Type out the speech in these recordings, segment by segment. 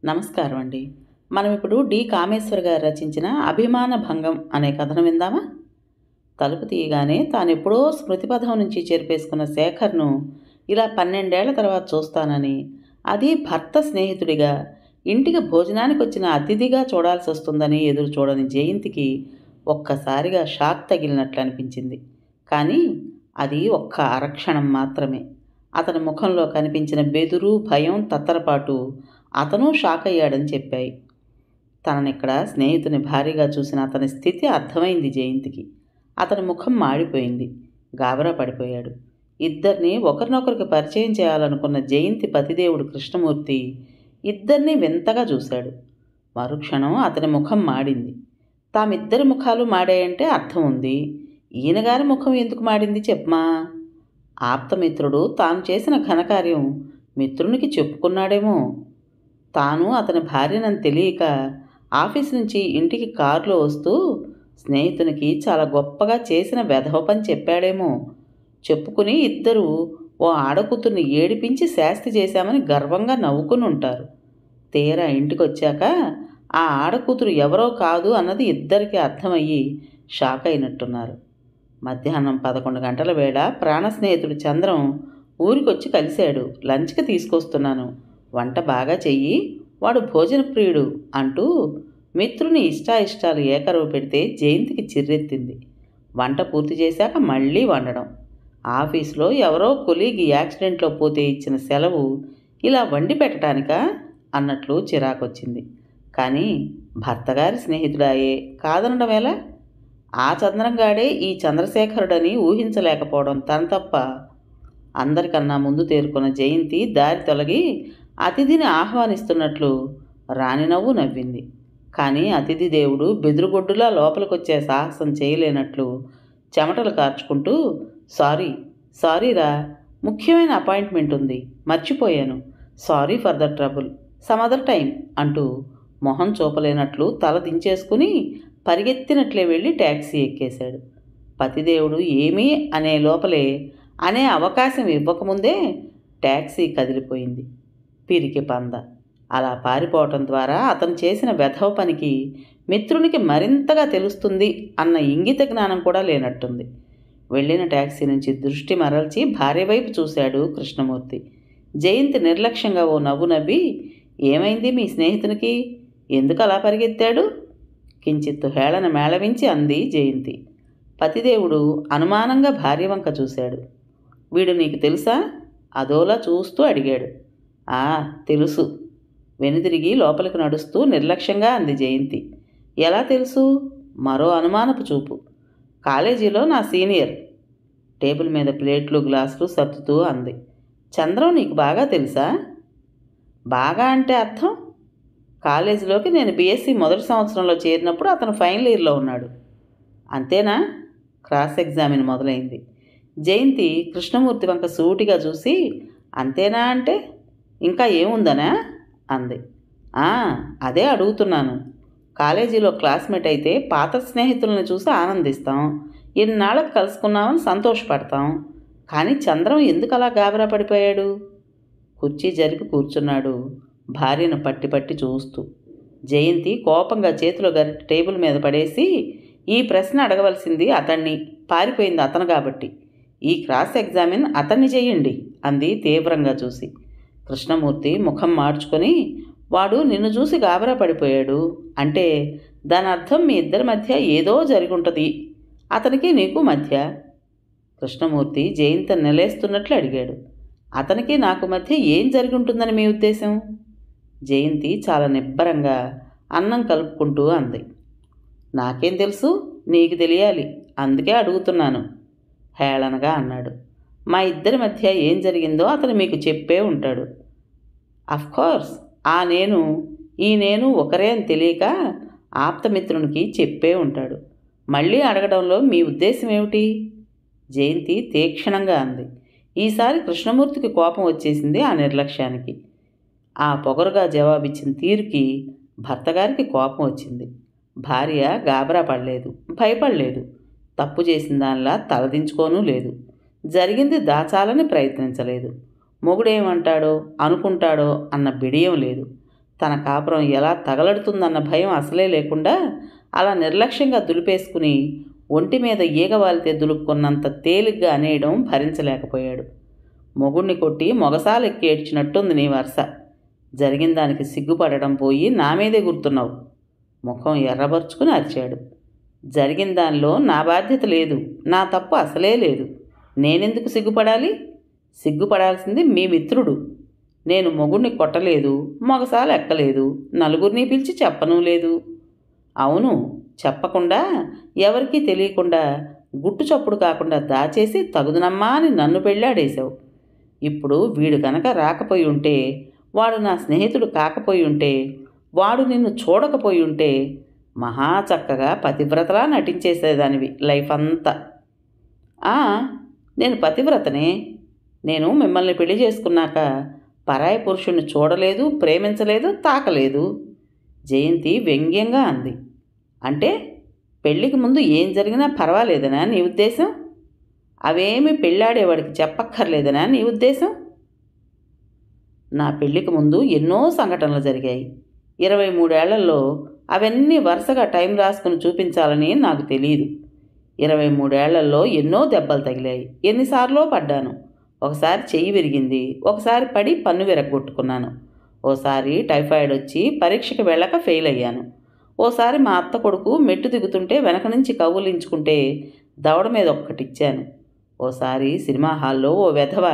నమస్కారం అండి. మనం ఇప్పుడు డి కామేశ్వర్ గారు రచించిన 'అభిమాన భంగం' అనే కథను విందామా? తలుపు తీయగానే తానెప్పుడో స్మృతిపథం నుంచి చెరిపేసుకున్న శేఖర్‌ను ఇలా 12 ఏళ్ల తర్వాత చూస్తానని, అది భర్త స్నేహితుడిగా, ఇంటికి భోజనానికొచ్చిన అతిథిగా చూడాల్సొస్తుందని ఎదురు చూడని జయంతికి ఒక్కసారిగా షాక్ తగిలినట్లు అనిపించింది. కానీ అది ఒక్క అరక్షణం మాత్రమే. అతని ముఖంలో కనిపించిన బెదురు, భయం, తత్తరపాటు అతనూ షాకయ్యాడని చెప్పాయి. తననిక్కడ స్నేహితుని భార్యగా చూసిన అతని స్థితి అర్థమైంది జయంతికి. అతని ముఖం మాడిపోయింది. గాబరా పడిపోయాడు. ఇద్దరినీ ఒకరినొకరికి పరిచయం చేయాలనుకున్న జయంతి పతిదేవుడు కృష్ణమూర్తి ఇద్దరినీ వింతగా చూశాడు. మరుక్షణం అతని ముఖం మాడింది. తామిద్దరి ముఖాలు మాడాయంటే అర్థం ఉంది. ఈయనగారి ముఖం ఎందుకు మాడింది చెప్పమా? ఆప్తమిత్రుడు తాను చేసిన ఘనకార్యం మిత్రునికి చెప్పుకున్నాడేమో. తాను అతని భార్యనని తెలియక ఆఫీస్ నుంచి ఇంటికి కారులో వస్తూ స్నేహితునికి చాలా గొప్పగా చేసిన వెధవ పని చెప్పాడేమో. చెప్పుకుని ఇద్దరూ ఓ ఆడకూతుర్ని ఏడిపించి శాస్తి చేశామని గర్వంగా నవ్వుకుని ఉంటారు. తీరా ఇంటికొచ్చాక ఆ ఆడకూతురు ఎవరో కాదు అన్నది ఇద్దరికీ అర్థమయ్యి షాక్ అయినట్టున్నారు. మధ్యాహ్నం 11 గంటల వేళ ప్రాణ స్నేహితుడు చంద్రం ఊరికొచ్చి కలిశాడు. లంచ్కి తీసుకొస్తున్నాను, వంట బాగా చెయ్యి, వాడు భోజన ప్రియుడు అంటూ మిత్రుని ఇష్టాయిష్టాలు ఏకరువు పెడితే జయంతికి చిర్రెత్తింది. వంట పూర్తి చేశాక మళ్ళీ వండడం. ఆఫీసులో ఎవరో కొలీగ్ యాక్సిడెంట్లో పోతే ఇచ్చిన సెలవు ఇలా వండి పెట్టడానికా అన్నట్లు చిరాకొచ్చింది. కానీ భర్తగారి స్నేహితుడాయే కాదనడం ఎలా? ఆ చంద్రంగాడే ఈ చంద్రశేఖరుడని ఊహించలేకపోవడం తన తప్ప. అందరికన్నా ముందు తేరుకున్న జయంతి దారి తొలగి అతిథిని ఆహ్వానిస్తున్నట్లు రాణి నవ్వు నవ్వింది. కానీ అతిథి దేవుడు బెదురుగొడ్డులా లోపలికొచ్చే సాహసం చేయలేనట్లు చెమటలు కార్చుకుంటూ, సారీరా, ముఖ్యమైన అపాయింట్మెంట్ ఉంది, మర్చిపోయాను, sorry for the trouble, some other time అంటూ మొహం చూపలేనట్లు తల దించేసుకుని పరిగెత్తినట్లే వెళ్ళి ట్యాక్సీ ఎక్కేశాడు. పతిదేవుడు ఏమీ అనే లోపలే, అనే అవకాశం ఇవ్వకముందే ట్యాక్సీ కదిలిపోయింది. పిరికి పంద. అలా పారిపోవటం ద్వారా అతను చేసిన వెధవ పనికి మిత్రునికి మరింతగా తెలుస్తుంది అన్న ఇంగిత జ్ఞానం కూడా లేనట్టుంది. వెళ్ళిన ట్యాక్సీ నుంచి దృష్టి మరల్చి భార్య వైపు చూశాడు కృష్ణమూర్తి. జయంతి నిర్లక్ష్యంగా ఓ నవ్వు నవ్వి, ఏమైంది మీ స్నేహితునికి, ఎందుకు అలా పరిగెత్తాడు కించిత్తు హేళన మేళవించి అంది జయంతి. పతిదేవుడు అనుమానంగా భార్య వంక చూశాడు. వీడు నీకు తెలుసా అదోలా చూస్తూ అడిగాడు. తెలుసు. వెనుదిరిగి లోపలికి నడుస్తూ నిర్లక్ష్యంగా అంది జయంతి. ఎలా తెలుసు? మరో అనుమానపు చూపు. కాలేజీలో నా సీనియర్. టేబుల్ మీద ప్లేట్లు గ్లాసులు సర్దుతూ అంది. చంద్రం నీకు బాగా తెలుసా? బాగా అంటే అర్థం? కాలేజీలోకి నేను బీఎస్సీ మొదటి సంవత్సరంలో చేరినప్పుడు అతను ఫైనల్ ఇయర్లో ఉన్నాడు. అంతేనా? క్రాస్ ఎగ్జామిన్ మొదలైంది. జయంతి కృష్ణమూర్తి వంక సూటిగా చూసి, అంతేనా అంటే ఇంకా ఏముందనా అంది. అదే అడుగుతున్నాను. కాలేజీలో క్లాస్మేట్ అయితే పాత స్నేహితులను చూసి ఆనందిస్తాం, ఇన్నాళ్ళకు కలుసుకున్నామని సంతోషపడతాం. కానీ చంద్రం ఎందుకు అలా గాబరా పడిపోయాడు? కుర్చీ జరిపి కూర్చున్నాడు, భార్యను పట్టి పట్టి చూస్తూ. జయంతి కోపంగా చేతిలో గరిటె టేబుల్ మీద పడేసి, ఈ ప్రశ్న అడగవలసింది అతన్ని, పారిపోయింది అతను కాబట్టి. ఈ క్రాస్ ఎగ్జామిన్ అతన్ని చెయ్యండి అంది తీవ్రంగా చూసి. కృష్ణమూర్తి ముఖం మార్చుకొని, వాడు నిన్ను చూసి గాబరా పడిపోయాడు అంటే దాని అర్థం మీ ఇద్దరి మధ్య ఏదో జరుగుంటుంది, అతనికి నీకు మధ్య. కృష్ణమూర్తి జయంతిని నిలేస్తున్నట్లు అడిగాడు. అతనికి నాకు మధ్య ఏం జరిగి ఉంటుందని మీ ఉద్దేశం? జయంతి చాలా నిబ్బరంగా అన్నం కలుపుకుంటూ అంది. నాకేం తెలుసు, నీకు తెలియాలి, అందుకే అడుగుతున్నాను హేళనగా అన్నాడు. మా ఇద్దరి మధ్య ఏం జరిగిందో అతను మీకు చెప్పే ఉంటాడు. అఫ్కోర్స్ ఈ నేను ఒకరే అని తెలియక ఆప్తమిత్రునికి చెప్పే ఉంటాడు. మళ్ళీ అడగడంలో మీ ఉద్దేశం ఏమిటి? జయంతి తీక్షణంగా అంది. ఈసారి కృష్ణమూర్తికి కోపం వచ్చేసింది ఆ నిర్లక్ష్యానికి. ఆ పొగరుగా జవాబిచ్చిన తీరుకి భర్తగారికి కోపం వచ్చింది. భార్య గాబరా పడలేదు, భయపడలేదు, తప్పు చేసిన దానిలా తలదించుకోనూ లేదు, జరిగింది దాచాలని ప్రయత్నించలేదు, మొగుడేమంటాడో అనుకుంటాడో అన్న బిడియం లేదు. తన కాపురం ఎలా తగలడుతుందన్న భయం అసలే లేకుండా అలా నిర్లక్ష్యంగా దులిపేసుకుని ఒంటి మీద ఈగ వాలితే దులుపుకున్నంత తేలిగ్గా అనేయడం భరించలేకపోయాడు. మొగుణ్ణి కొట్టి మొగసాలెక్కి ఏడ్చినట్టుంది నీ వరుస. జరిగిన దానికి సిగ్గుపడడం పోయి నా మీదే గుర్తున్నావు. ముఖం ఎర్రబరుచుకుని అరిచాడు. జరిగిన దానిలో నా బాధ్యత లేదు, నా తప్పు అసలే లేదు. నేనెందుకు సిగ్గుపడాలి? సిగ్గుపడాల్సింది మీ మిత్రుడు. నేను మొగుణ్ణి కొట్టలేదు, మొగసాలు ఎక్కలేదు, నలుగురిని పిలిచి చెప్పనూ లేదు. అవును, చెప్పకుండా ఎవరికీ తెలియకుండా గుట్టు చప్పుడు కాకుండా దాచేసి తగుదునమ్మా అని నన్ను పెళ్ళాడేశావు. ఇప్పుడు వీడు గనక రాకపోయి ఉంటే, వాడు నా స్నేహితుడు కాకపోయి ఉంటే, వాడు నిన్ను చూడకపోయి ఉంటే మహా చక్కగా పతివ్రతలా నటించేసేదానివి లైఫ్ అంతా. నేను పతివ్రతనే. నేను మిమ్మల్ని పెళ్లి చేసుకున్నాక పరాయి పురుషుణ్ణి చూడలేదు, ప్రేమించలేదు, తాకలేదు. జయంతి వ్యంగ్యంగా అంది. అంటే పెళ్ళికి ముందు ఏం జరిగినా పర్వాలేదనా నీ ఉద్దేశం? అవేమి పెళ్ళాడేవాడికి చెప్పక్కర్లేదనా నీ ఉద్దేశం? నా పెళ్ళికి ముందు ఎన్నో సంఘటనలు జరిగాయి. 23 ఏళ్లలో అవన్నీ వరుసగా టైం రాసుకుని చూపించాలని నాకు తెలియదు. 23 ఏళ్లలో ఎన్నో దెబ్బలు తగిలాయి, ఎన్నిసార్లో పడ్డాను. ఒకసారి చెయ్యి విరిగింది, ఒకసారి పడి పన్ను విరగ్గొట్టుకున్నాను, ఓసారి టైఫాయిడ్ వచ్చి పరీక్షకి వెళ్ళక ఫెయిల్ అయ్యాను, ఓసారి మా అత్త కొడుకు మెట్టు దిగుతుంటే వెనక నుంచి కవ్వులించుకుంటే దవడ మీద ఒక్కటిచ్చాను, ఓసారి సినిమా హాల్లో ఓ వెధవ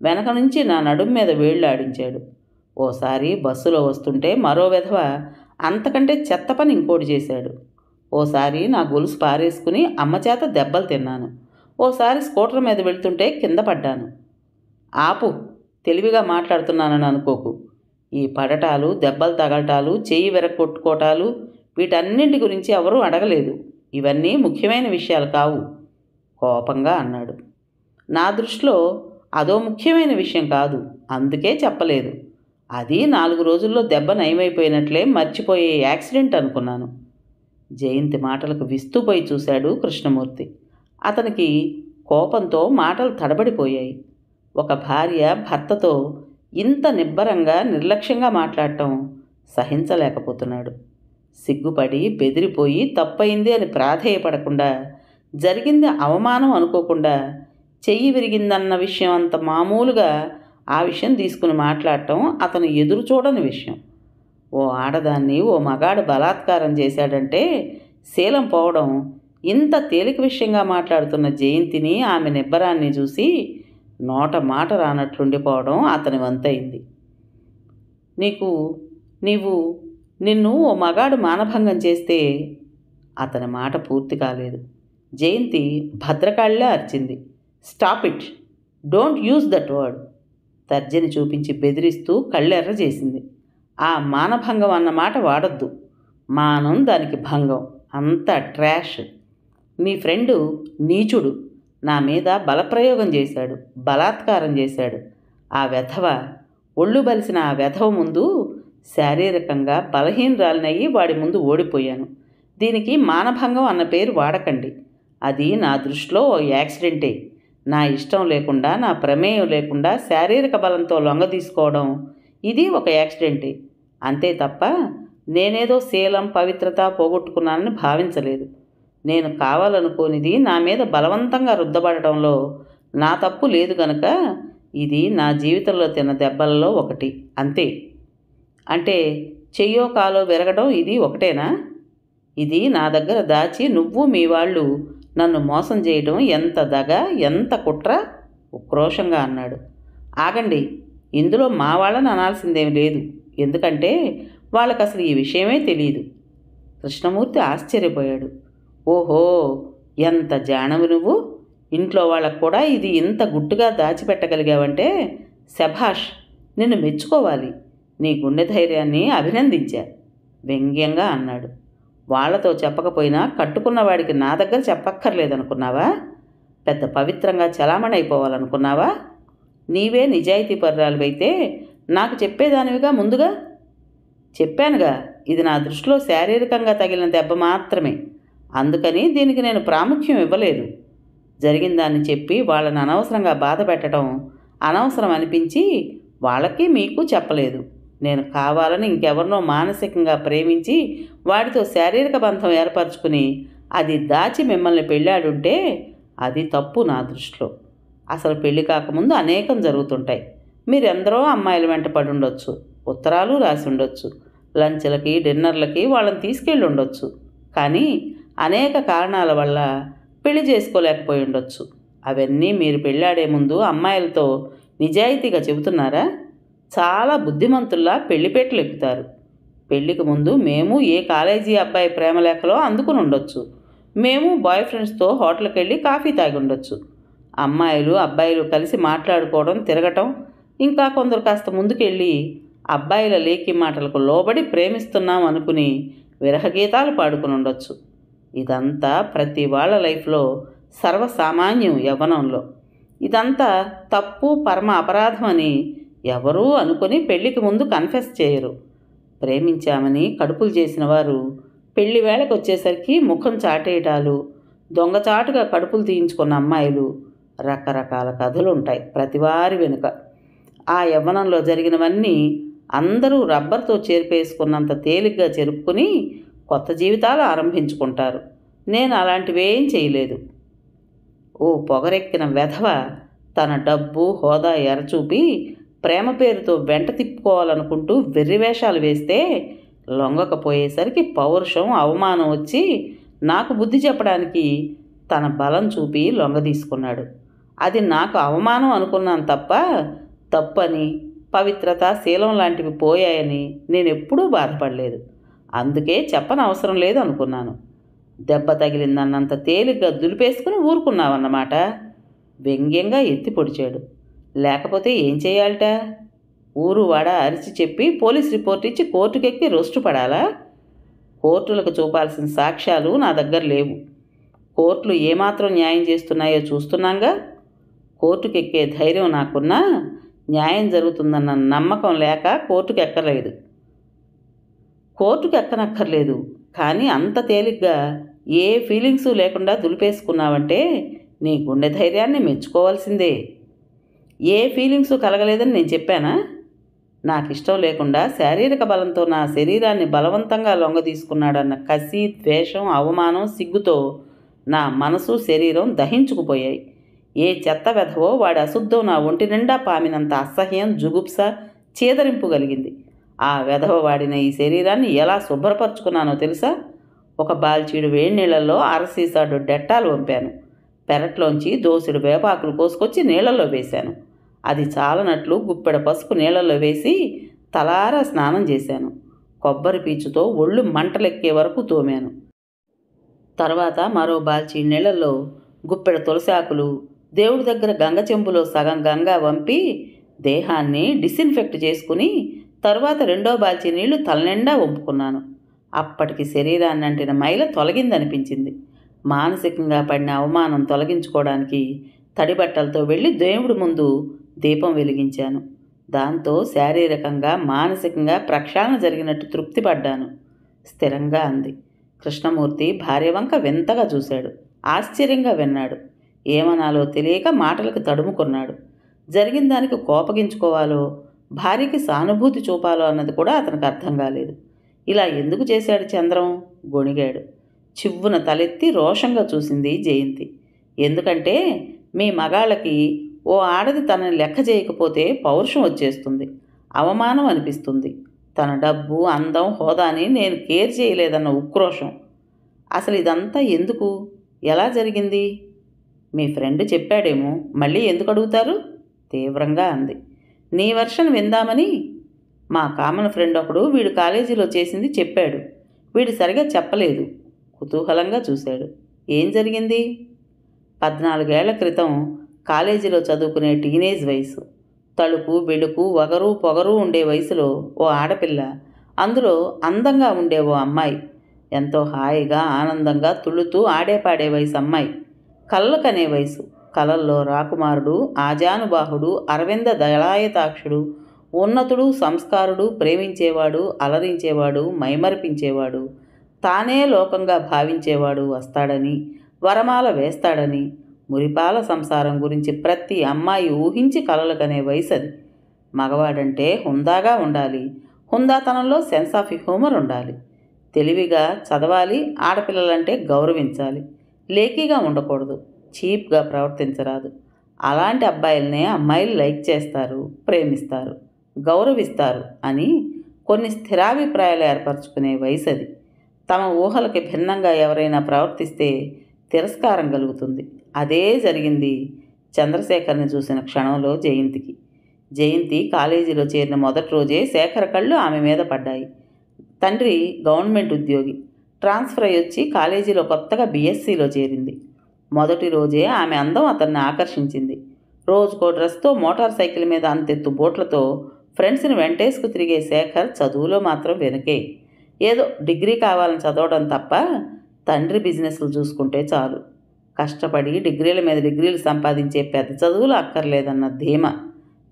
వెనక నుంచి నా నడుం మీద వేళ్ళు ఆడించాడు, ఓసారి బస్సులో వస్తుంటే మరో వెధవ అంతకంటే చెత్త పని ఇంకోటి చేశాడు, ఓసారి నా గొలుసు పారేసుకుని అమ్మ చేత దెబ్బలు తిన్నాను, ఓసారి స్కూటర్ మీద వెళ్తుంటే కింద పడ్డాను. ఆపు, తెలివిగా మాట్లాడుతున్నానని అనుకోకు. ఈ పడటాలు, దెబ్బలు తగలటాలు, చెయ్యి విరగొట్టుకోవటాలు వీటన్నింటి గురించి ఎవరూ అడగలేదు. ఇవన్నీ ముఖ్యమైన విషయాలు కావు, కోపంగా అన్నాడు. నా దృష్టిలో అదో ముఖ్యమైన విషయం కాదు, అందుకే చెప్పలేదు. అది 4 రోజుల్లో దెబ్బ నయమైపోయినట్లే మర్చిపోయే యాక్సిడెంట్ అనుకున్నాను. జయంతి మాటలకు విస్తుపోయి చూశాడు కృష్ణమూర్తి. అతనికి కోపంతో మాటలు తడబడిపోయాయి. ఒక భార్య భర్తతో ఇంత నిబ్బరంగా నిర్లక్ష్యంగా మాట్లాడటం సహించలేకపోతున్నాడు. సిగ్గుపడి బెదిరిపోయి తప్పయింది అని ప్రాధేయపడకుండా, జరిగింది అవమానం అనుకోకుండా, చెయ్యి విరిగిందన్న విషయం అంత మామూలుగా ఆ విషయం తీసుకుని మాట్లాడటం అతను ఎదురు చూడని విషయం. ఓ ఆడదాన్ని ఓ మగాడు బలాత్కారం చేశాడంటే శీలం పోవడం ఇంత తేలిక విషయంగా మాట్లాడుతున్న జయంతిని, ఆమె నిబ్బరాన్ని చూసి నోట మాట రానట్లుండిపోవడం అతని వంతైంది. నిన్ను ఓ మగాడు మానభంగం చేస్తే అతని మాట పూర్తి కాలేదు. జయంతి భద్రకాళ్ళలా అరిచింది. Stop it, don't use that word. తర్జని చూపించి బెదిరిస్తూ కళ్ళెర్ర చేసింది. ఆ మానభంగం అన్న మాట వాడొద్దు. మానం దానికి భంగం, అంతా ట్రాష్. మీ ఫ్రెండు నీచుడు, నా మీద బలప్రయోగం చేశాడు, బలాత్కారం చేశాడు. ఆ వెధవ, ఒళ్ళు బలిసిన ఆ వెధవ ముందు శారీరకంగా బలహీనరాలినయ్యి వాడి ముందు ఓడిపోయాను. దీనికి మానభంగం అన్న పేరు వాడకండి. అది నా దృష్టిలో ఓ యాక్సిడెంటే. నా ఇష్టం లేకుండా, నా ప్రమేయం లేకుండా శారీరక బలంతో లొంగ తీసుకోవడం ఇది ఒక యాక్సిడెంటే. అంతే తప్ప నేనేదో శీలం, పవిత్రత పోగొట్టుకున్నానని భావించలేదు. నేను కావాలనుకోనిది నా మీద బలవంతంగా రుద్దబడటంలో నా తప్పు లేదు గనక ఇది నా జీవితంలో తిన్న దెబ్బలలో ఒకటి, అంతే. అంటే చెయ్యో కాలో విరగడం ఇది ఒకటేనా? ఇది నా దగ్గర దాచి నువ్వు మీ వాళ్ళు నన్ను మోసం చేయడం ఎంత దగ, ఎంత కుట్ర, ఉక్రోషంగా అన్నాడు. ఆగండి, ఇందులో మా వాళ్ళని అనాల్సిందేం లేదు, ఎందుకంటే వాళ్ళకి అసలు ఈ విషయమే తెలియదు. కృష్ణమూర్తి ఆశ్చర్యపోయాడు. ఓహో, ఎంత జానవు నువ్వు! ఇంట్లో వాళ్ళకు కూడా ఇది ఇంత గుట్టుగా దాచిపెట్టగలిగావంటే శభాష్, నిన్ను మెచ్చుకోవాలి. నీ గుండె ధైర్యాన్ని అభినందించా, వ్యంగ్యంగా అన్నాడు. వాళ్లతో చెప్పకపోయినా కట్టుకున్నవాడికి నా దగ్గర చెప్పక్కర్లేదనుకున్నావా? పెద్ద పవిత్రంగా చలామణి అయిపోవాలనుకున్నావా? నీవే నిజాయితీ పర్రాలువైతే నాకు చెప్పేదానివిగా ముందుగా. చెప్పానుగా, ఇది నా దృష్టిలో శారీరకంగా తగిలిన దెబ్బ మాత్రమే, అందుకని దీనికి నేను ప్రాముఖ్యం ఇవ్వలేదు. జరిగిన దాన్ని చెప్పి వాళ్ళని అనవసరంగా బాధ పెట్టడం అనవసరం అనిపించి వాళ్ళకి మీకు చెప్పలేదు. నేను కావాలని ఇంకెవరినో మానసికంగా ప్రేమించి వాడితో శారీరక బంధం ఏర్పరచుకుని అది దాచి మిమ్మల్ని పెళ్ళాడుంటే అది తప్పు నా దృష్టిలో. అసలు పెళ్లి కాకముందు అనేకం జరుగుతుంటాయి. మీరెందరో అమ్మాయిల వెంట పడి ఉండొచ్చు, ఉత్తరాలు రాసి ఉండొచ్చు, లంచ్లకి డిన్నర్లకి వాళ్ళని తీసుకెళ్ళి ఉండొచ్చు. కానీ అనేక కారణాల వల్ల పెళ్లి చేసుకోలేకపోయి ఉండొచ్చు. అవన్నీ మీరు పెళ్ళాడే ముందు అమ్మాయిలతో నిజాయితీగా చెబుతున్నారా? చాలా బుద్ధిమంతుల్లా పెళ్లిపేటలు ఎక్కుతారు. పెళ్లికి ముందు మేము ఏ కాలేజీ అబ్బాయి ప్రేమలేఖలో అందుకుని ఉండొచ్చు, మేము బాయ్ ఫ్రెండ్స్తో హోటల్కి వెళ్ళి కాఫీ తాగి ఉండొచ్చు. అమ్మాయిలు అబ్బాయిలు కలిసి మాట్లాడుకోవడం, తిరగటం, ఇంకా కొందరు కాస్త ముందుకెళ్ళి అబ్బాయిల లేకి మాటలకు లోబడి ప్రేమిస్తున్నాం అనుకుని విరహగీతాలు పాడుకుని ఉండొచ్చు. ఇదంతా ప్రతి వాళ్ళ లైఫ్లో సర్వసామాన్యం యవ్వనంలో. ఇదంతా తప్పు, పరమ అపరాధం అని ఎవరూ అనుకుని పెళ్లికి ముందు కన్ఫెస్ చేయరు. ప్రేమించామని కడుపులు చేసిన వారు పెళ్లి వేళకు వచ్చేసరికి ముఖం చాటేయటాలు, దొంగచాటుగా కడుపులు తీయించుకున్న అమ్మాయిలు, రకరకాల కథలు ఉంటాయి ప్రతివారి వెనుక. ఆ యవ్వనంలో జరిగినవన్నీ అందరూ రబ్బర్తో చేర్పేసుకున్నంత తేలిగ్గా చెరుపుకుని కొత్త జీవితాలు ఆరంభించుకుంటారు. నేను అలాంటివేం చేయలేదు. ఓ పొగరెక్కిన వెధవ తన డబ్బు హోదా ఎరచూపి ప్రేమ పేరుతో వెంట తిప్పుకోవాలనుకుంటూ వెర్రివేషాలు వేస్తే లొంగకపోయేసరికి పౌరుషం, అవమానం వచ్చి నాకు బుద్ధి చెప్పడానికి తన బలం చూపి లొంగ తీసుకున్నాడు. అది నాకు అవమానం అనుకున్నాను తప్ప తప్పని, పవిత్రత, శీలం లాంటివి పోయాయని నేను ఎప్పుడూ బాధపడలేదు. అందుకే చెప్పనవసరం లేదు అనుకున్నాను. దెబ్బ తగిలిందన్నంత తేలిగ్గా దులిపేసుకుని ఊరుకున్నావన్నమాట. వ్యంగ్యంగా ఎత్తి పొడిచాడు. లేకపోతే ఏం చేయాలట? ఊరు వాడ అరిచి చెప్పి పోలీస్ రిపోర్ట్ ఇచ్చి కోర్టుకెక్కి రొస్టు పడాలా? కోర్టులకు చూపాల్సిన సాక్ష్యాలు నా దగ్గర లేవు. కోర్టులు ఏమాత్రం న్యాయం చేస్తున్నాయో చూస్తున్నాగా. కోర్టుకెక్కే ధైర్యం నాకున్నా న్యాయం జరుగుతుందన్న నమ్మకం లేక కోర్టుకు ఎక్కనక్కర్లేదు. కానీ అంత తేలిగ్గా ఏ ఫీలింగ్సు లేకుండా దులిపేసుకున్నావంటే నీ గుండె ధైర్యాన్ని మెచ్చుకోవాల్సిందే. ఏ ఫీలింగ్సు కలగలేదని నేను చెప్పానా? నాకు ఇష్టం లేకుండా శారీరక బలంతో నా శరీరాన్ని బలవంతంగా లొంగ తీసుకున్నాడన్న కసి, ద్వేషం, అవమానం, సిగ్గుతో నా మనసు, శరీరం దహించుకుపోయాయి. ఏ చెత్త వెధవో వాడి అశుద్ధం నా ఒంటి నిండా పామినంత అసహ్యం, జుగుప్స, చీదరింపు కలిగింది. ఆ వెధవ వాడిన ఈ శరీరాన్ని ఎలా శుభ్రపరుచుకున్నానో తెలుసా? ఒక బాల్చీడు వేడి నీళ్లలో అరసీసాడు డెట్టాలు వంపాను. పెరట్లోంచి దోసెడు వేపాకులు కోసుకొచ్చి నీళ్లలో వేశాను. అది చాలనట్లు గుప్పెడ పసుపు నీళ్లలో వేసి తలారా స్నానం చేశాను. కొబ్బరి పీచుతో ఒళ్ళు మంటలెక్కే వరకు తోమాను. తర్వాత మరో బాల్చీడు నీళ్లలో గుప్పెడ తులసాకులు, దేవుడి దగ్గర గంగ చెంబులో సగం గంగా వంపి దేహాన్ని డిసిన్ఫెక్ట్ చేసుకుని తరువాత రెండో బాల్చీ నీళ్లు తలనిండా వంపుకున్నాను. అప్పటికి శరీరాన్ని అంటిన మైల తొలగిందనిపించింది. మానసికంగా పడిన అవమానం తొలగించుకోవడానికి తడిబట్టలతో వెళ్ళి దేవుడి ముందు దీపం వెలిగించాను. దాంతో శారీరకంగా, మానసికంగా ప్రక్షాళన జరిగినట్టు తృప్తి పడ్డాను. స్థిరంగా అంది. కృష్ణమూర్తి భార్య వంక వింతగా చూశాడు. ఆశ్చర్యంగా విన్నాడు. ఏమనాలో తెలియక మాటలకు తడుముకున్నాడు. జరిగిన దానికి కోపగించుకోవాలో, భార్యకి సానుభూతి చూపాలో అన్నది కూడా అతనికి అర్థం కాలేదు. ఇలా ఎందుకు చేశాడు చంద్రం? గొణిగాడు. చివ్వున తలెత్తి రోషంగా చూసింది జయంతి. ఎందుకంటే మీ మగాళ్ళకి ఓ ఆడది తనని లెక్క చేయకపోతే పౌరుషం వచ్చేస్తుంది, అవమానం అనిపిస్తుంది. తన డబ్బు, అందం, హోదాని నేను కేర్ చేయలేదన్న ఉక్రోషం. అసలు ఇదంతా ఎందుకు, ఎలా జరిగింది? మీ ఫ్రెండ్ చెప్పాడేమో, మళ్ళీ ఎందుకు అడుగుతారు? తీవ్రంగా అంది. నీ వర్షన్ విందామని. మా కామన్ ఫ్రెండ్ ఒకడు వీడు కాలేజీలో చేసింది చెప్పాడు. వీడు సరిగా చెప్పలేదు. కుతూహలంగా చూశాడు. ఏం జరిగింది? 14 ఏళ్ల క్రితం కాలేజీలో చదువుకునే టీనేజ్ వయసు, తలుపు, బెళుకు, వగరు, పొగరు ఉండే వయసులో ఓ ఆడపిల్ల, అందులో అందంగా ఉండే ఓ అమ్మాయి, ఎంతో హాయిగా, ఆనందంగా తుళ్ళుతూ ఆడేపాడే వయసు అమ్మాయి, కళ్ళకనే వయసు. కలల్లో రాకుమారుడు, ఆజానుబాహుడు, అరవింద దళాయతాక్షుడు, ఉన్నతుడు, సంస్కారుడు, ప్రేమించేవాడు, అలరించేవాడు, మైమరిపించేవాడు, తానే లోకంగా భావించేవాడు వస్తాడని, వరమాల వేస్తాడని, మురిపాల సంసారం గురించి ప్రతి అమ్మాయి ఊహించి కలలు కనే వయసు అది. మగవాడంటే హుందాగా ఉండాలి, హుందాతనంలో సెన్స్ ఆఫ్ హ్యూమర్ ఉండాలి. తెలివిగా చదవాలి, ఆడపిల్లలంటే గౌరవించాలి, లేకీగా ఉండకూడదు, చీప్గా ప్రవర్తించరాదు. అలాంటి అబ్బాయిలనే అమ్మాయిలు లైక్ చేస్తారు, ప్రేమిస్తారు, గౌరవిస్తారు అని కొన్ని స్థిరాభిప్రాయాలు ఏర్పరచుకునే వయసు అది. తమ ఊహలకి భిన్నంగా ఎవరైనా ప్రవర్తిస్తే తిరస్కారం కలుగుతుంది. అదే జరిగింది చంద్రశేఖర్ని చూసిన క్షణంలో జయంతికి. జయంతి కాలేజీలో చేరిన మొదటి రోజే శేఖర్ కళ్ళు ఆమె మీద పడ్డాయి. తండ్రి గవర్నమెంట్ ఉద్యోగి, ట్రాన్స్ఫర్ అయ్యి వచ్చి కాలేజీలో కొత్తగా బీఎస్సీలో చేరింది. మొదటి రోజే ఆమె అందం అతన్ని ఆకర్షించింది. రోజుకో డ్రెస్తో మోటార్ సైకిల్ మీద అంతెత్తు బోట్లతో ఫ్రెండ్స్ని వెంటేసుకు తిరిగే శేఖర్ చదువులో మాత్రం వెనకే. ఏదో డిగ్రీ కావాలని చదవడం తప్ప తండ్రి బిజినెస్లు చూసుకుంటే చాలు. కష్టపడి డిగ్రీల మీద డిగ్రీలు సంపాదించే పెద్ద చదువులు అక్కర్లేదన్న ధీమా.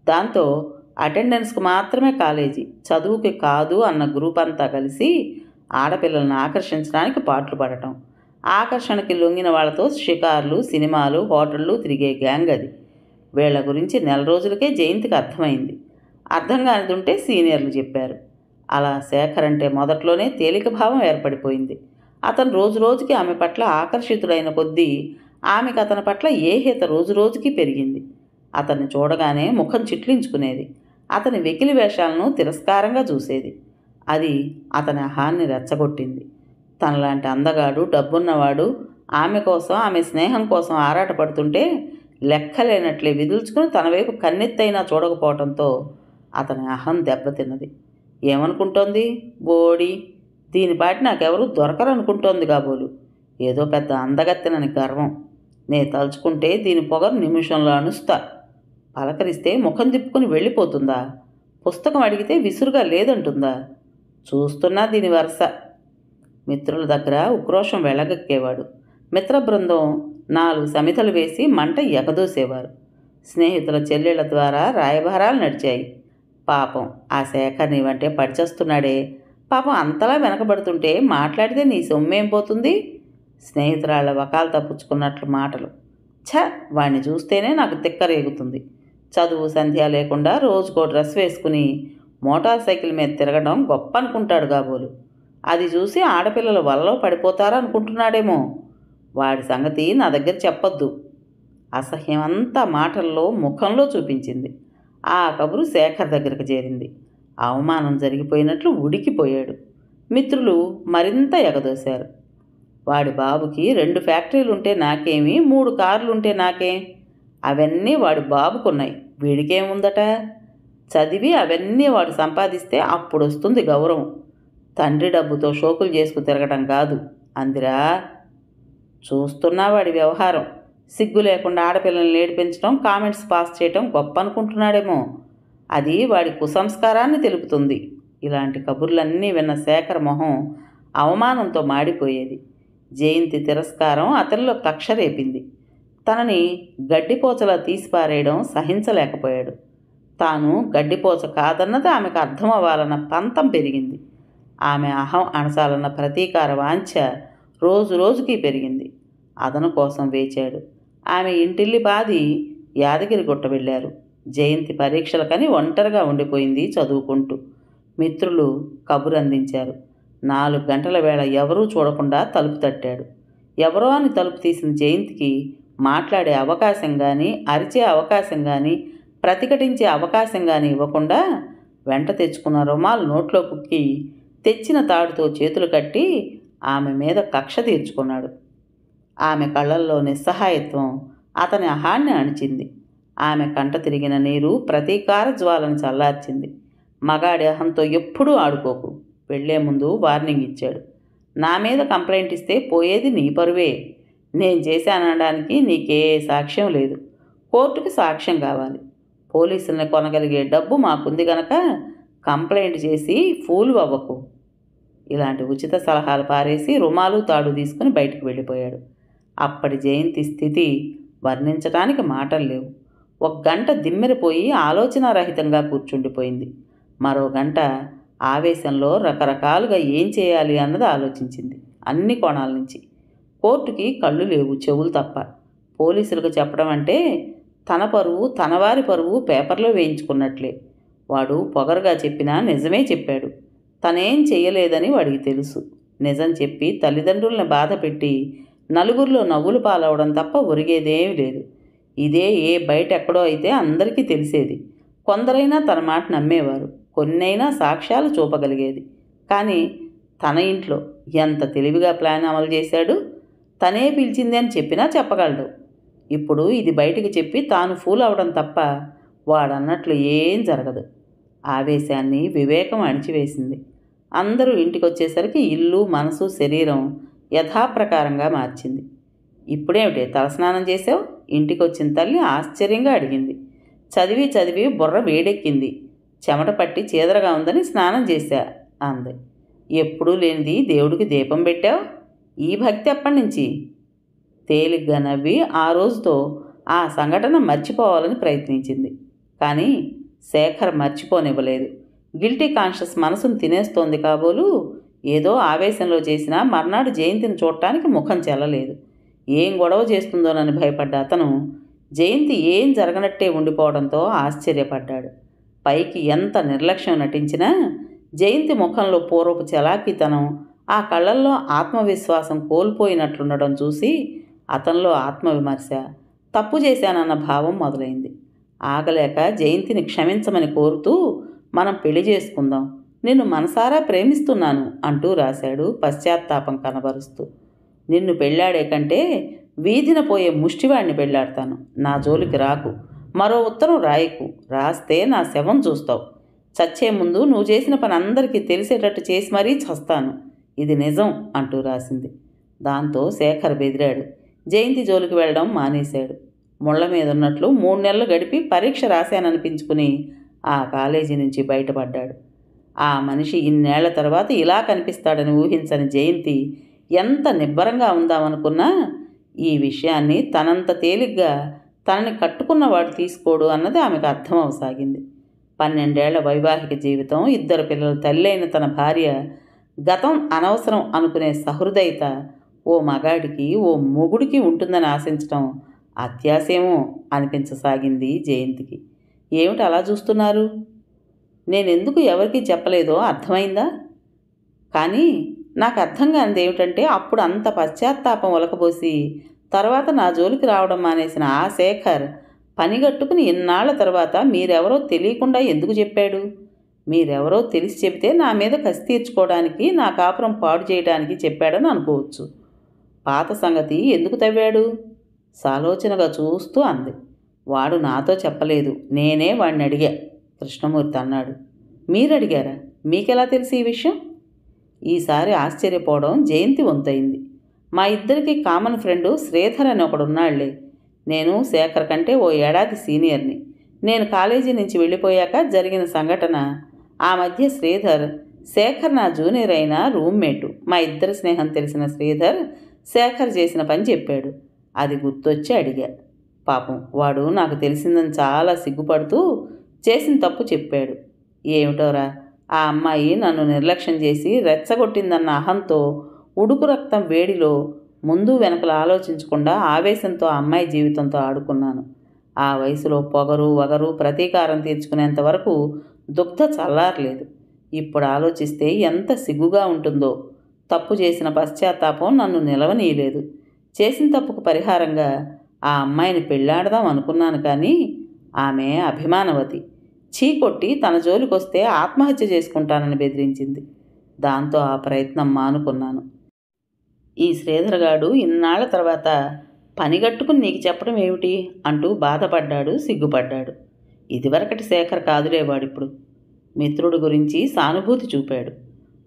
దాంతో అటెండెన్స్కు మాత్రమే కాలేజీ, చదువుకి కాదు అన్న గ్రూప్ అంతా కలిసి ఆడపిల్లలను ఆకర్షించడానికి పాట్లు పడటం. ఆకర్షణకి లొంగిన వాళ్ళతో షికార్లు, సినిమాలు, హోటళ్ళు తిరిగే గ్యాంగ్ అది. వీళ్ల గురించి నెల రోజులకే జయంతికి అర్థమైంది. అర్థం కానిదుంటే సీనియర్లు చెప్పారు. అలా శేఖర్ అంటే మొదట్లోనే తేలిక భావం ఏర్పడిపోయింది. అతను రోజు రోజుకి ఆమె పట్ల ఆకర్షితుడైన కొద్దీ ఆమెకు అతని పట్ల ఏహ్యత రోజు రోజుకి పెరిగింది. అతన్ని చూడగానే ముఖం చిట్లించుకునేది. అతని వెకిలి వేషాలను తిరస్కారంగా చూసేది. అది అతని అహాన్ని రెచ్చగొట్టింది. తనలాంటి అందగాడు, డబ్బున్నవాడు ఆమె కోసం, ఆమె స్నేహం కోసం ఆరాటపడుతుంటే లెక్కలేనట్లే విదుల్చుకుని తన వైపు కన్నెత్తైనా చూడకపోవడంతో అతని అహం దెబ్బతిన్నది. ఏమనుకుంటోంది? బోడి, దీనిపాటి నాకెవరూ దొరకరనుకుంటోంది కాబోలు. ఏదో పెద్ద అందగత్తెనని గర్వం. నే తలుచుకుంటే దీని పొగరు నిమిషంలో అణుస్తా. పలకరిస్తే ముఖం తిప్పుకుని వెళ్ళిపోతుందా? పుస్తకం అడిగితే విసురుగా లేదంటుందా? చూస్తున్నా దీని వరుస. మిత్రుల దగ్గర ఉక్రోషం వెళ్ళగక్కేవాడు. మిత్ర బృందం 4 సమితలు వేసి మంట ఎగదోసేవారు. స్నేహితుల చెల్లెళ్ల ద్వారా రాయబారాలు నడిచాయి. పాపం ఆ శేఖర్ నీవంటే పడిచేస్తున్నాడే, పాపం అంతలా వెనకబడుతుంటే మాట్లాడితే నీ సొమ్మేం పోతుంది? స్నేహితురాళ్ల వకాలు తప్పుచుకున్నట్లు మాటలు. వాణ్ణి చూస్తేనే నాకు తిక్కరేగుతుంది. చదువు సంధ్య లేకుండా రోజుకో డ్రెస్ వేసుకుని మోటార్ సైకిల్ మీద తిరగడం గొప్ప అనుకుంటాడు కాబోలు. అది చూసి ఆడపిల్లల వలలో పడిపోతారా అనుకుంటున్నాడేమో. వాడి సంగతి నా దగ్గర చెప్పొద్దు. అసహ్యమంతా మాటల్లో, ముఖంలో చూపించింది. ఆ కబురు శేఖర్ దగ్గరకు చేరింది. అవమానం జరిగిపోయినట్లు ఉడికిపోయాడు. మిత్రులు మరింత ఎగదోశారు. వాడి బాబుకి 2 ఫ్యాక్టరీలుంటే నాకేమి, 3 కార్లుంటే నాకేం? అవన్నీ వాడి బాబుకున్నాయి, వీడికేముందట? చదివి అవన్నీ వాడు సంపాదిస్తే అప్పుడు వస్తుంది గౌరవం. తండ్రి డబ్బుతో షోకులు చేసుకు తిరగటం కాదు అందిరా. చూస్తున్నా వాడి వ్యవహారం. సిగ్గు లేకుండా ఆడపిల్లల్ని ఏడిపించడం, కామెంట్స్ పాస్ చేయటం గొప్ప అనుకుంటున్నాడేమో. అది వాడి కుసంస్కారాన్ని తెలుపుతుంది. ఇలాంటి కబుర్లన్నీ విన్న శేఖర్ మొహం అవమానంతో మాడిపోయేది. జయంతి తిరస్కారం అతనిలో కక్ష రేపింది. తనని గడ్డిపోచలా తీసిపారేయడం సహించలేకపోయాడు. తాను గడ్డిపోచ కాదన్నది ఆమెకు అర్థం అవ్వాలన్న పంతం పెరిగింది. ఆమె అహం అణచాలన్న ప్రతీకార వాంఛ రోజు రోజుకి పెరిగింది. అదను కోసం వేచాడు. ఆమె ఇంటిల్లి బాది యాదగిరిగుట్ట వెళ్ళారు. జయంతి పరీక్షలకని ఒంటరిగా ఉండిపోయింది చదువుకుంటూ. మిత్రులు కబురు అందించారు. 4 గంటల వేళ ఎవరూ చూడకుండా తలుపు తట్టాడు. ఎవరో అని తలుపు తీసిన జయంతికి మాట్లాడే అవకాశం కానీ, అరిచే అవకాశం కానీ, ప్రతిఘటించే అవకాశం కానీ ఇవ్వకుండా వెంట తెచ్చుకున్న రుమాలు నోట్లో కుక్కి తెచ్చిన తాడుతో చేతులు కట్టి ఆమె మీద కక్ష తీర్చుకున్నాడు. ఆమె కళ్ళల్లో నిస్సహాయత్వం అతని అహాన్ని అణిచింది. ఆమె కంట తిరిగిన నీరు ప్రతీకార జ్వాలను చల్లార్చింది. మగాడి అహంతో ఎప్పుడూ ఆడుకోకు. వెళ్లే ముందు వార్నింగ్ ఇచ్చాడు. నా మీద కంప్లైంట్ ఇస్తే పోయేది నీ పరువే. నేను చేశానడానికి నీకే సాక్ష్యం లేదు. కోర్టుకి సాక్ష్యం కావాలి. పోలీసుల్ని కొనగలిగే డబ్బు మాకుంది గనక కంప్లైంట్ చేసి ఫూలు అవ్వకు. ఇలాంటి ఉచిత సలహాలు పారేసి రుమాలు తాడు తీసుకుని బయటకు వెళ్ళిపోయాడు. అప్పటి జయంతి స్థితి వర్ణించటానికి మాటలు లేవు. 1 గంట దిమ్మెరిపోయి ఆలోచనారహితంగా కూర్చుండిపోయింది. మరో గంట ఆవేశంలో రకరకాలుగా ఏం చేయాలి అన్నది ఆలోచించింది, అన్ని కోణాల నుంచి. కోర్టుకి కళ్ళు లేవు, చెవులు తప్ప. పోలీసులకు చెప్పడం అంటే తన పరువు, తన వారి పరువు పేపర్లో వేయించుకున్నట్లే. వాడు పొగరుగా చెప్పినా నిజమే చెప్పాడు. తనేం చెయ్యలేదని వాడికి తెలుసు. నిజం చెప్పి తల్లిదండ్రుల్ని బాధ పెట్టి నలుగురిలో నవ్వులు పాలవడం తప్ప ఒరిగేదేమీ లేదు. ఇదే ఏ బయటెక్కడో అయితే అందరికీ తెలిసేది. కొందరైనా తన మాట నమ్మేవారు, కొన్నైనా సాక్ష్యాలు చూపగలిగేది. కానీ తన ఇంట్లో ఎంత తెలివిగా ప్లాన్ అమలు చేశాడు. తనే పిలిచింది అని చెప్పినా చెప్పగలడు. ఇప్పుడు ఇది బయటికి చెప్పి తాను ఫూల్ అవడం తప్ప వాడన్నట్లు ఏం జరగదు. ఆవేశాన్ని వివేకం అణిచివేసింది. అందరూ ఇంటికొచ్చేసరికి ఇల్లు, మనసు, శరీరం యథాప్రకారంగా మార్చింది. ఇప్పుడేమిటే తలస్నానం చేసావు? ఇంటికొచ్చిన తల్లి ఆశ్చర్యంగా అడిగింది. చదివి చదివి బుర్ర వేడెక్కింది. చెమట పట్టి చీదరగా ఉందని స్నానం చేశా అంది. ఎప్పుడూ లేనిది దేవుడికి దీపం పెట్టావు? ఈ భక్తి ఎప్పటి నుంచి? తేలిగ్గా నవ్వి ఆ రోజుతో ఆ సంఘటన మర్చిపోవాలని ప్రయత్నించింది. కానీ శేఖర్ మర్చిపోనివ్వలేదు. గిల్టీ కాన్షియస్ మనసును తినేస్తోంది కాబోలు. ఏదో ఆవేశంలో చేసినా మర్నాడు జయంతిని చూడటానికి ముఖం చెల్లలేదు. ఏం గొడవ చేస్తుందోనని భయపడ్డ అతను జయంతి ఏం జరగనట్టే ఉండిపోవడంతో ఆశ్చర్యపడ్డాడు. పైకి ఎంత నిర్లక్ష్యం నటించినా జయంతి ముఖంలో పూర్వపు చలాకీతనం, ఆ కళ్ళల్లో ఆత్మవిశ్వాసం కోల్పోయినట్లుండడం చూసి అతనిలో ఆత్మవిమర్శ, తప్పు చేశానన్న భావం మొదలైంది. ఆగలేక జయంతిని క్షమించమని కోరుతూ, మనం పెళ్లి చేసుకుందాం, నిన్ను మనసారా ప్రేమిస్తున్నాను అంటూ రాశాడు పశ్చాత్తాపం కనబరుస్తూ. నిన్ను పెళ్ళాడే కంటే వీధిన పోయే ముష్టివాడిని పెళ్ళాడతాను. నా జోలికి రాకు. మరో ఉత్తరం రాయకు. రాస్తే నా శవం చూస్తావు. చచ్చే ముందు నువ్వు చేసిన పని అందరికీ తెలిసేటట్టు చేసి మరీ చస్తాను. ఇది నిజం అంటూ రాసింది. దాంతో శేఖర్ బెదిరాడు. జయంతి జోలికి వెళ్ళడం మానేశాడు. ముళ్ళ మీద ఉన్నట్లు 3 నెలలు గడిపి పరీక్ష రాశాననిపించుకుని ఆ కాలేజీ నుంచి బయటపడ్డాడు. ఆ మనిషి ఇన్నేళ్ల తర్వాత ఇలా కనిపిస్తాడని ఊహించని జయంతి ఎంత నిబ్బరంగా ఉందామనుకున్నా ఈ విషయాన్ని తనంత తేలిగ్గా తనని కట్టుకున్నవాడు తీసుకోడు అన్నది ఆమెకు అర్థం అవసాగింది. 12 ఏళ్ల వైవాహిక జీవితం, 2 పిల్లల తల్లి అయిన తన భార్య గతం అనవసరం అనుకునే సహృదయత ఓ మగాడికి, ఓ మొగుడికి ఉంటుందని ఆశించటం అత్యాశేమో అనిపించసాగింది జయంతికి. ఏమిటి అలా చూస్తున్నారు? నేనెందుకు ఎవరికీ చెప్పలేదో అర్థమైందా? కానీ నాకు అర్థం కానిది ఏమిటంటే, అప్పుడు అంత పశ్చాత్తాపం ఒలకబోసి తర్వాత నా జోలికి రావడం మానేసిన ఆ శేఖర్ పనిగట్టుకుని ఇన్నాళ్ల తర్వాత మీరెవరో తెలియకుండా ఎందుకు చెప్పాడు? మీరెవరో తెలిసి చెబితే నా మీద కసి తీర్చుకోవడానికి, నా కాపురం పాడు చేయడానికి చెప్పాడని అనుకోవచ్చు. పాత సంగతి ఎందుకు తవ్వాడు? సాలోచనగా చూస్తూ అంది. వాడు నాతో చెప్పలేదు, నేనే వాడిని అడిగా. కృష్ణమూర్తి అన్నాడు. మీరడిగారా? మీకెలా తెలిసి ఈ విషయం? ఈసారి ఆశ్చర్యపోవడం జయంతి వంతయింది. మా ఇద్దరికి కామన్ ఫ్రెండు శ్రీధర్ అని ఒకడున్నాళ్లే. నేను శేఖర్ కంటే ఓ ఏడాది సీనియర్ని. నేను కాలేజీ నుంచి వెళ్ళిపోయాక జరిగిన సంఘటన. ఆ మధ్య శ్రీధర్, శేఖర్ నా జూనియర్ అయిన రూమ్మేటు. మా ఇద్దరి స్నేహం తెలిసిన శ్రీధర్ శేఖర్ చేసిన పని చెప్పాడు. అది గుర్తొచ్చి అడిగా. పాపం వాడు నాకు తెలిసిందని చాలా సిగ్గుపడుతూ చేసిన తప్పు చెప్పాడు. ఏమిటోరా, ఆ అమ్మాయి నన్ను నిర్లక్ష్యం చేసి రెచ్చగొట్టిందన్న అహంతో, ఉడుకు రక్తం వేడిలో ముందు వెనకలు ఆలోచించకుండా ఆవేశంతో ఆ అమ్మాయి జీవితంతో ఆడుకున్నాను. ఆ వయసులో పొగరు, వగరు, ప్రతీకారం తీర్చుకునేంత వరకు దుగ్ధ చల్లారలేదు. ఇప్పుడు ఆలోచిస్తే ఎంత సిగ్గుగా ఉంటుందో. తప్పు చేసిన పశ్చాత్తాపం నన్ను నిలవనీయలేదు. చేసిన తప్పుకు పరిహారంగా ఆ అమ్మాయిని పెళ్ళాడదాం అనుకున్నాను. కానీ ఆమె అభిమానవతి. చీకొట్టి తన జోలికొస్తే ఆత్మహత్య చేసుకుంటానని బెదిరించింది. దాంతో ఆ ప్రయత్నం మానుకున్నాను. ఈ శ్రీధర్గాడు ఇన్నాళ్ల తర్వాత పనిగట్టుకుని నీకు చెప్పడం ఏమిటి అంటూ బాధపడ్డాడు, సిగ్గుపడ్డాడు. ఇదివరకటి శేఖర్ కాదులేవాడిప్పుడు. మిత్రుడు గురించి సానుభూతి చూపాడు.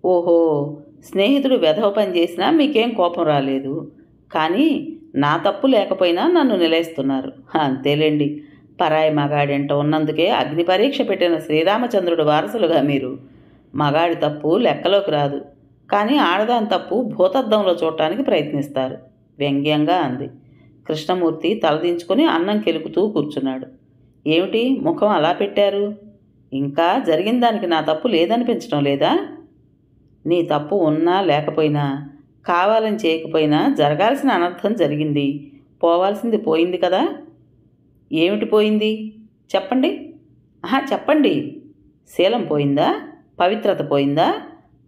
ఓహో, స్నేహితుడు వెధవ పని చేసినా మీకేం కోపం రాలేదు. కానీ నా తప్పు లేకపోయినా నన్ను నిలేస్తున్నారు. అంతేలేండి, పరాయి మగాడింట ఉన్నందుకే అగ్ని పరీక్ష పెట్టిన శ్రీరామచంద్రుడు వారసులుగా మీరు. మగాడి తప్పు లెక్కలోకి రాదు, కానీ ఆడదాని తప్పు భూతద్దంలో చూడటానికి ప్రయత్నిస్తారు వ్యంగ్యంగా అంది. కృష్ణమూర్తి తలదించుకొని అన్నం కెలుకుతూ కూర్చున్నాడు. ఏమిటి ముఖం అలా పెట్టారు? ఇంకా జరిగిన దానికి నా తప్పు లేదనిపించడం లేదా? నీ తప్పు ఉన్నా లేకపోయినా, కావాలని చేయకపోయినా జరగాల్సిన అనర్థం జరిగింది, పోవాల్సింది పోయింది కదా. ఏమిటి పోయింది చెప్పండి? చెప్పండి. శీలం పోయిందా? పవిత్రత పోయిందా?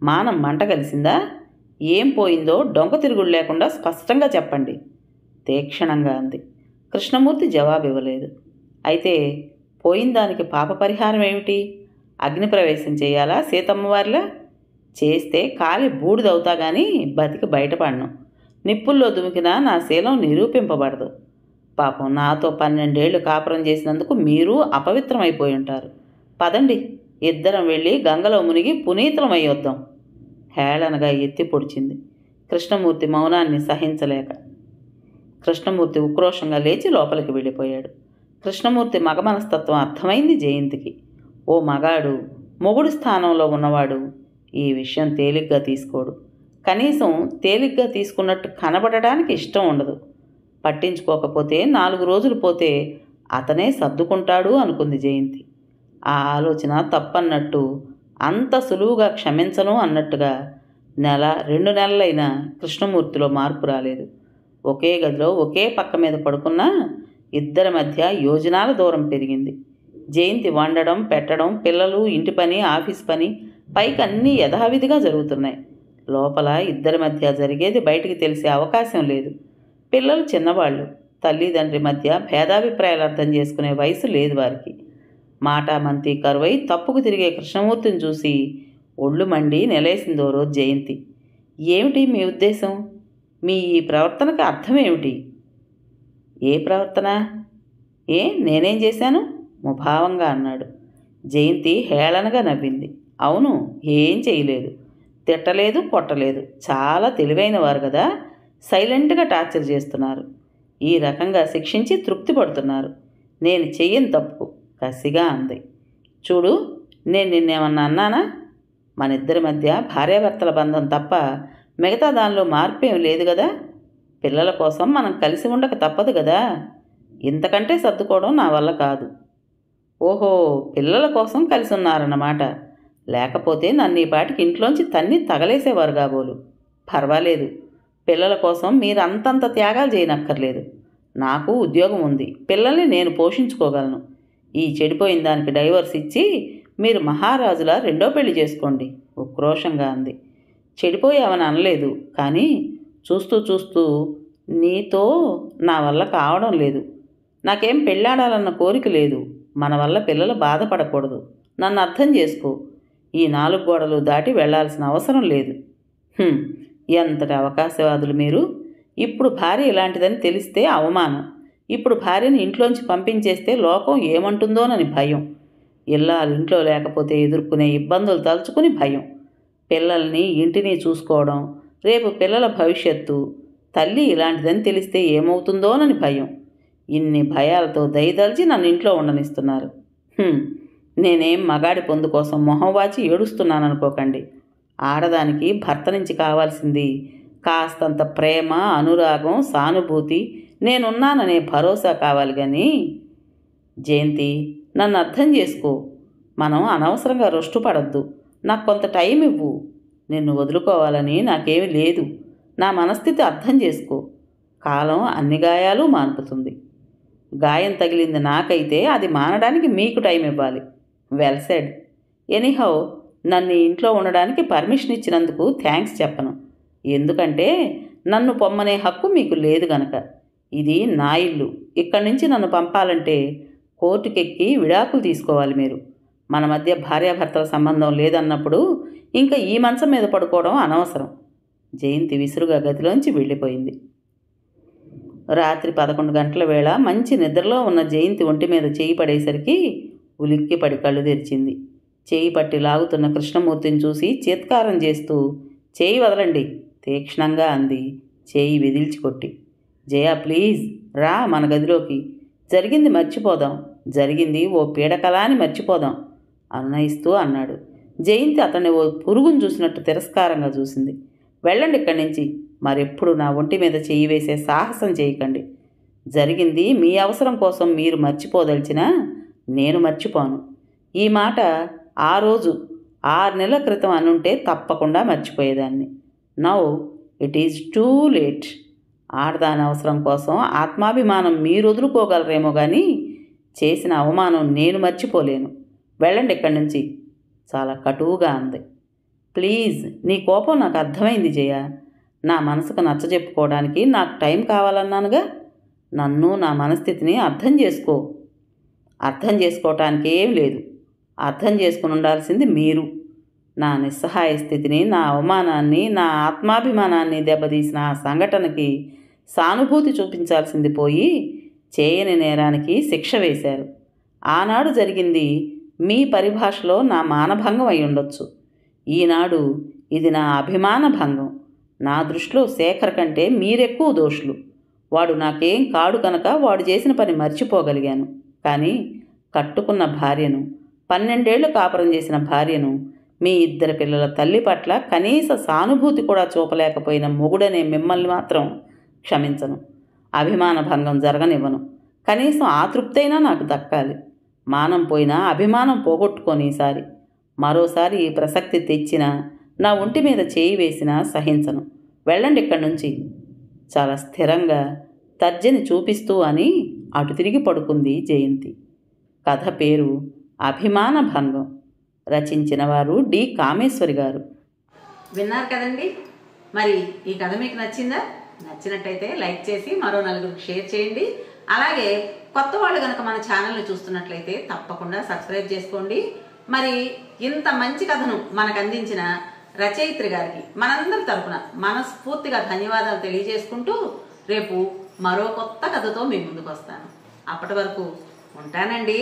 మానం మంట కలిసిందా? ఏం పోయిందో డొంక తిరుగుడు లేకుండా స్పష్టంగా చెప్పండి తీక్షణంగా అంది. కృష్ణమూర్తి జవాబు ఇవ్వలేదు. అయితే పోయిన దానికి పాప పరిహారం ఏమిటి? అగ్నిప్రవేశం చేయాలా సీతమ్మవారిలా? చేస్తే కాలి బూడిదవుతా గాని బతికి బయటపడను. నిప్పుల్లో దుమికినా నా శీలం నిరూపింపబడదు. పాపం నాతో 12 ఏళ్ళు కాపురం చేసినందుకు మీరు అపవిత్రమైపోయి ఉంటారు. పదండి, ఇద్దరం వెళ్ళి గంగలో మునిగి పునీతులమయ్యొద్దాం. హేళనగా ఎత్తి పొడిచింది కృష్ణమూర్తి మౌనాన్ని సహించలేక. కృష్ణమూర్తి ఉక్రోషంగా లేచి లోపలికి వెళ్ళిపోయాడు. కృష్ణమూర్తి మగ మనస్తత్వం అర్థమైంది జయంతికి. ఓ మగాడు, మొగుడు స్థానంలో ఉన్నవాడు ఈ విషయం తేలిగ్గా తీసుకోడు. కనీసం తేలిగ్గా తీసుకున్నట్టు కనబడడానికి ఇష్టం ఉండదు. పట్టించుకోకపోతే 4 రోజులు పోతే అతనే సర్దుకుంటాడు అనుకుంది జయంతి. ఆ ఆలోచన తప్పన్నట్టు, అంత సులువుగా క్షమించను అన్నట్టుగా 1-2 నెలలైనా కృష్ణమూర్తిలో మార్పు రాలేదు. ఒకే గదిలో ఒకే పక్క మీద పడుకున్నా ఇద్దరి మధ్య యోజనాల దూరం పెరిగింది. జయంతి వండడం, పెట్టడం, పిల్లలు, ఇంటి పని, ఆఫీస్ పని, పైకి అన్నీ యథావిధిగా జరుగుతున్నాయి. లోపల ఇద్దరి మధ్య జరిగేది బయటికి తెలిసే అవకాశం లేదు. పిల్లలు చిన్నవాళ్ళు, తల్లిదండ్రి మధ్య భేదాభిప్రాయాలు అర్థం చేసుకునే వయసు లేదు వారికి. మాటామంతి కరువై తప్పుకు తిరిగే కృష్ణమూర్తిని చూసి ఒళ్ళు మండి నిలేసిందో రోజు జయంతి. ఏమిటి మీ ఉద్దేశం? మీ ఈ ప్రవర్తనకు అర్థం ఏమిటి? ఏ ప్రవర్తన? నేనేం చేశాను? ముభావంగా అన్నాడు. జయంతి హేళనగా నవ్వింది. అవును, ఏం చేయలేదు. తిట్టలేదు, కొట్టలేదు. చాలా తెలివైన వారు కదా, సైలెంట్గా టార్చర్ చేస్తున్నారు. ఈ రకంగా శిక్షించి తృప్తి పడుతున్నారు. నేను చెయ్యని తప్పు కసిగా అంది. చూడు, నేను నిన్నేమన్నా అన్నానా? మన ఇద్దరి మధ్య భార్యాభర్తల బంధం తప్ప మిగతా దానిలో మార్పేం లేదు కదా. పిల్లల కోసం మనం కలిసి ఉండక తప్పదు కదా. ఇంతకంటే సర్దుకోవడం నా వల్ల కాదు. ఓహో, పిల్లల కోసం కలిసి ఉన్నారన్నమాట. లేకపోతే నన్ను ఈ పాటికి ఇంట్లోంచి తన్ని తగలేసేవారు కాబోలు. పర్వాలేదు, పిల్లల కోసం మీరు అంతంత త్యాగాలు చేయనక్కర్లేదు. నాకు ఉద్యోగం ఉంది, పిల్లల్ని నేను పోషించుకోగలను. ఈ చెడిపోయిన దానికి డైవర్స్ ఇచ్చి మీరు మహారాజులా 2వ పెళ్లి చేసుకోండి ఉక్రోషంగా అంది. చెడిపోయావని అనలేదు, కానీ చూస్తూ చూస్తూ నీతో నా వల్ల కావడం లేదు. నాకేం పెళ్ళాడాలన్న కోరిక లేదు. మన వల్ల పిల్లలు బాధపడకూడదు. నన్ను అర్థం చేసుకో. ఈ 4 గోడలు దాటి వెళ్లాల్సిన అవసరం లేదు. ఎంతటి అవకాశవాదులు మీరు. ఇప్పుడు భార్య ఇలాంటిదని తెలిస్తే అవమానం. ఇప్పుడు భార్యని ఇంట్లోంచి పంపించేస్తే లోకం ఏమంటుందోనని భయం. ఇల్లాలు ఇంట్లో లేకపోతే ఎదుర్కొనే ఇబ్బందులు తలుచుకుని భయం. పిల్లల్ని, ఇంటిని చూసుకోవడం, రేపు పిల్లల భవిష్యత్తు. తల్లి ఇలాంటిదని తెలిస్తే ఏమవుతుందోనని భయం. ఇన్ని భయాలతో దయదలిచి నన్ను ఇంట్లో ఉండనిస్తున్నారు. నేనేం మగాడి పొందు కోసం మొహం వాచి ఏడుస్తున్నాననుకోకండి. ఆడదానికి భర్త నుంచి కావాల్సింది కాస్తంత ప్రేమ, అనురాగం, సానుభూతి, నేనున్నాననే భరోసా కావాలి. కానీ జయంతి, నన్ను అర్థం చేసుకో. మనం అనవసరంగా రొష్టుపడద్దు. నాకు కొంత టైం ఇవ్వు. నిన్ను వదులుకోవాలని నాకేమీ లేదు. నా మనస్థితి అర్థం చేసుకో. కాలం అన్ని గాయాలు మాన్పుతుంది. గాయం తగిలింది నాకైతే అది మానడానికి మీకు టైం ఇవ్వాలి. Well said. ఎనీహౌ, నన్ను ఇంట్లో ఉండడానికి పర్మిషన్ ఇచ్చినందుకు థ్యాంక్స్ చెప్పను. ఎందుకంటే నన్ను పొమ్మనే హక్కు మీకు లేదు గనక. ఇది నా ఇల్లు. ఇక్కడి నుంచి నన్ను పంపాలంటే కోర్టుకెక్కి విడాకులు తీసుకోవాలి మీరు. మన మధ్య భార్యాభర్తల సంబంధం లేదన్నప్పుడు ఇంకా ఈ మంచం మీద పడుకోవడం అనవసరం. జయంతి విసురుగా గదిలోంచి వెళ్ళిపోయింది. రాత్రి 11 గంటల వేళ మంచి నిద్రలో ఉన్న జయంతి ఒంటి మీద చేయి పడేసరికి ఉలిక్కిపడి కళ్ళు తెరిచింది. చేయి పట్టి లాగుతున్న కృష్ణమూర్తిని చూసి చీత్కారం చేస్తూ చేయి వదలండి తీక్షణంగా అంది, చేయి విదిల్చి కొట్టి. జయ, ప్లీజ్ రా మన గదిలోకి. జరిగింది మర్చిపోదాం. జరిగింది ఓ పీడకల అని మర్చిపోదాం అనునయిస్తూ అన్నాడు. జయంతి అతన్ని ఓ పురుగును చూసినట్టు తిరస్కారంగా చూసింది. వెళ్ళండి ఇక్కడి నుంచి. మరెప్పుడు నా ఒంటి మీద చేయి వేసే సాహసం చేయకండి. జరిగింది మీ అవసరం కోసం మీరు మర్చిపోదలిచినా నేను మర్చిపోను. ఈ మాట ఆ రోజు 6 నెలల క్రితం అనుంటే తప్పకుండా మర్చిపోయేదాన్ని. Now it is too late. ఆడదాని అవసరం కోసం ఆత్మాభిమానం మీరు వదులుకోగలరేమో కానీ చేసిన అవమానం నేను మర్చిపోలేను. వెళ్ళండి ఇక్కడి నుంచి. చాలా కటువుగా అంది. ప్లీజ్, నీ కోపం నాకు అర్థమైంది జయ. నా మనసుకు నచ్చజెప్పుకోవడానికి నాకు టైం కావాలన్నానుగా. నన్ను, నా మనస్థితిని అర్థం చేసుకో. అర్థం చేసుకోవటానికి ఏం లేదు. అర్థం చేసుకుని ఉండాల్సింది మీరు. నా నిస్సహాయ స్థితిని, నా అవమానాన్ని, నా ఆత్మాభిమానాన్ని దెబ్బతీసిన ఆ సంఘటనకి సానుభూతి చూపించాల్సింది పోయి చేయని నేరానికి శిక్ష వేశారు. ఆనాడు జరిగింది మీ పరిభాషలో నా మానభంగం అయి ఉండొచ్చు. ఈనాడు ఇది నా అభిమాన భంగం. నా దృష్టిలో శేఖర్ కంటే మీరెక్కువ దోషులు. వాడు నాకేం కాడు కనుక వాడు చేసిన పని మర్చిపోగలిగాను. కానీ కట్టుకున్న భార్యను, 12 ఏళ్లు కాపురం చేసిన భార్యను, మీ 2 పిల్లల తల్లి పట్ల కనీస సానుభూతి కూడా చూపలేకపోయిన మొగుడనే మిమ్మల్ని మాత్రం క్షమించను. అభిమాన భంగం జరగనివ్వను. కనీసం ఆ తృప్తైనా నాకు దక్కాలి. మానం పోయినా అభిమానం పోగొట్టుకొని ఈసారి మరోసారి ఈ ప్రసక్తి తెచ్చినా, నా ఒంటి మీద చేయి వేసినా సహించను. వెళ్ళండి ఇక్కడి నుంచి. చాలా స్థిరంగా తర్జని చూపిస్తూ అని అటు తిరిగి పడుకుంది జయంతి. కథ పేరు అభిమాన భంగం. రచించిన వారు డి కామేశ్వరి గారు. విన్నారు కదండి. మరి ఈ కథ మీకు నచ్చిందా? నచ్చినట్టయితే లైక్ చేసి మరో నలుగురికి షేర్ చేయండి. అలాగే కొత్త వాళ్ళు కనుక మన ఛానల్ని చూస్తున్నట్లయితే తప్పకుండా సబ్స్క్రైబ్ చేసుకోండి. మరి ఇంత మంచి కథను మనకు అందించిన రచయిత్రి గారికి మనందరి తరపున మనస్ఫూర్తిగా ధన్యవాదాలు తెలియజేసుకుంటూ రేపు మరో కొత్త కథతో మీ ముందుకు వస్తాను. అప్పటి వరకు ఉంటానండి.